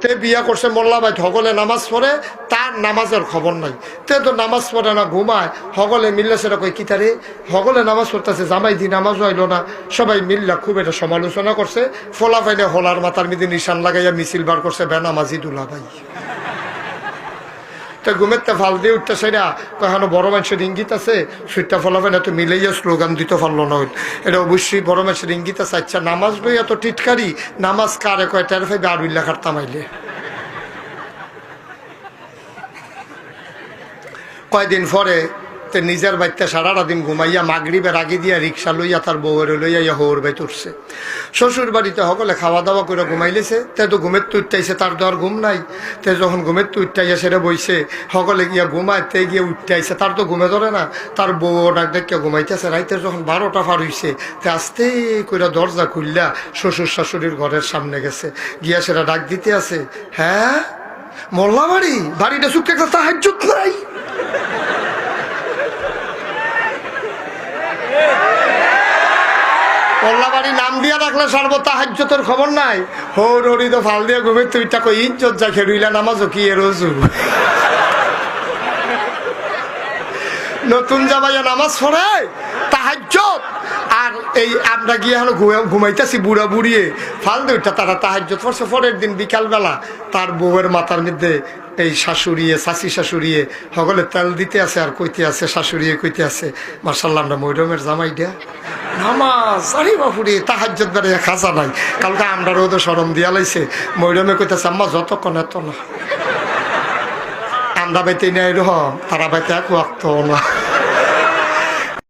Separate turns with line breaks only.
তে বিয়া করছে মোল্লা ভাই হগলে নামাজ পড়ে, তার নামাজের খবর নাই। তে তো নামাজ পড়ে না, ঘুমায়। হগলে মিললে সেটা কই কিতারে হগলে নামাজ পড়তেছে, জামাই দি নামাজও আইলো না। সবাই মিল্লা খুব এটা সমালোচনা করছে। ফোলা ফাইনে হলার মাথার মধ্যে নিশান লাগাইয়া মিছিল বার করছে বেনামাজি দুলা ভাই। তো ঘুমের তে ফাল দিয়ে উঠতেছে না, কখনো বড় মানুষের ইঙ্গিত আছে, সুইটটা ফলাফেন এত মিলাইয়া স্লোগান দিতে পারলো না। এটা অবশ্যই বড় মানুষের ইঙ্গিত আছে। আচ্ছা নামাজ লই এত টিটকারি, নামাজ কারে কয় টের ফাইবে আর উল্লা খার তামাইলে। কয়দিন পরে তে নিজের বাড়িতে সারাটা দিন ঘুমাইয়া মাগরিবের আগে দিয়া রিক্সা লইয়া তার বউয়ের লইয়া হৌর বাড়িতে উঠছে। শ্বশুর বাড়িতে সকলে খাওয়া দাওয়া করে ঘুমাইলেছে। তে তো ঘুমের তো উঠতেছে, তার তো আর ঘুম নাই। তে যখন ঘুমের তো উঠতেছে সেটা বইছে, সকলে গিয়া ঘুমায়, তে গিয়ে উঠতেছে, তার তো ঘুমে ধরে না। তার বউ ডাক দেখিয়া ঘুমাইতেছে। রাইতে যখন 12টা পার হইছে, তে আস্তে করে দরজা খুললা শ্বশুর শাশুড়ির ঘরের সামনে গেছে, গিয়া সেটা ডাক দিতে আছে, হ্যাঁ মোল্লা বাড়ি, বাড়িটা সুখে একটা তাহাজ্জুদ নাই। মোল্লা বাড়ি নাম দিয়া রাখলে সর্ব তাহাজ্জুদের খবর নাই। হৌর হরি তো ফাল দিয়ে ঘুমে তুইটা কই ইজ্জত যা খেরুইলা নামাজও কি এ রোজু। নতুন জামাইয়া নামাজ পড়ে তাহাজ্জুদ, আর এই আমরা গিয়ে হলো ঘুমাইতেছি বুড়া বুড়িয়ে ফাল দুইটা তারা তাহাজ্জুদ পড়ছে। পরের দিন বিকালবেলা তার বউয়ের মাথার মধ্যে এই শাশুড়িয়ে চাষি শাশুড়িয়ে সকলে তেল দিতে আছে আর কইতে আছে, শাশুড়িয়ে কইতে আছে, মার্শাল্লাহ আমরা মৈরমের জামাই দিয়া নামাজ আরে বাপুরে তাহাজ্জুদ বেড়ে খাজা নাই। কালকে আমরা রোদ সরম দিয়া লাইছে। মৈরমে কইতেছে আম্মা যতক্ষণ এত না, আমরা বাইতে নাই এরকম, তারা বাইতে এক ওয়াক্ত না।